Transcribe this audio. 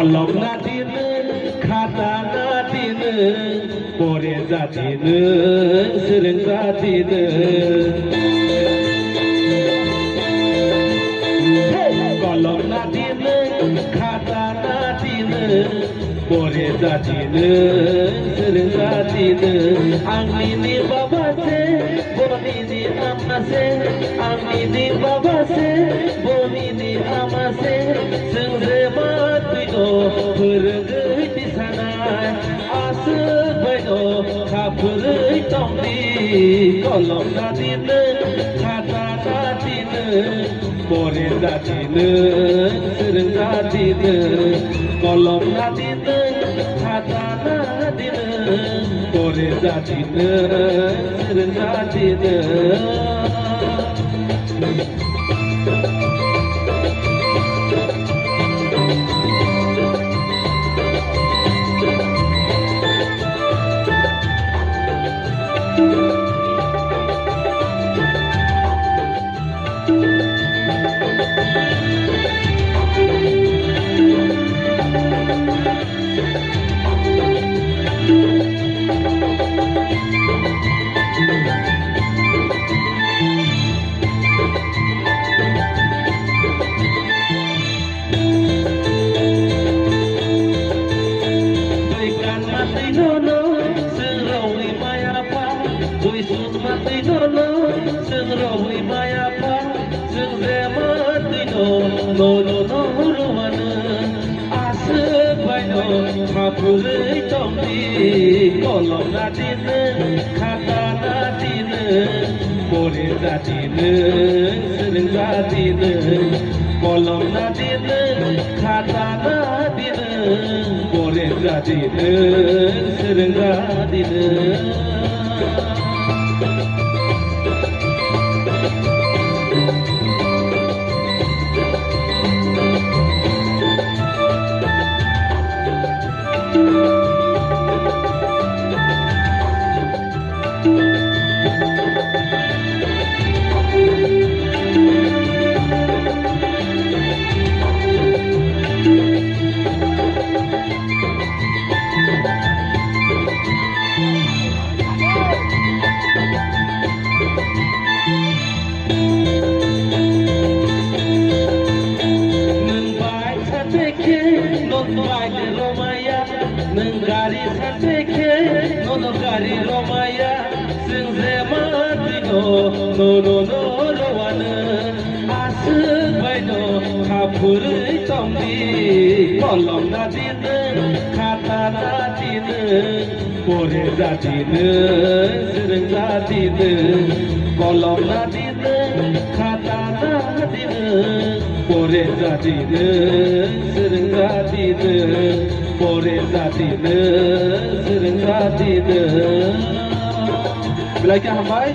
कलम ना दिनो खाता ना दिनो परे जादिनो सोलों जादिनो कलम ना दिनो खाता ना दिनो परे जादिनो सोलों जादिनो आंनि बाबासे बनिनि आमासे आंनि बाबासे बनिनि आमासे जोंजे मातुइनो फोरोंगै दिसानाय आसो बायनो खाफोरै तंदि कलम ना दिनो खाता ना दिनो परे जादिनो सोलों जादिनो कलम ना दिनो खाता ना दिनो परे जादिनो सोलों जादिनो Kapulai tongdi kolom na dino kata na dino pore jadino soलों jadino kolom na dino kata na dino pore jadino soलों jadino Nengari sateke nono gari romaya sengze matino nono rowana asuk baino kapuri tongdi kolom na dino kata na dino pore jadino soलों jadino kolom na dino kata na dino pore jadino soलों jadino pore jadino soलों jadino. Bilai kya hambai?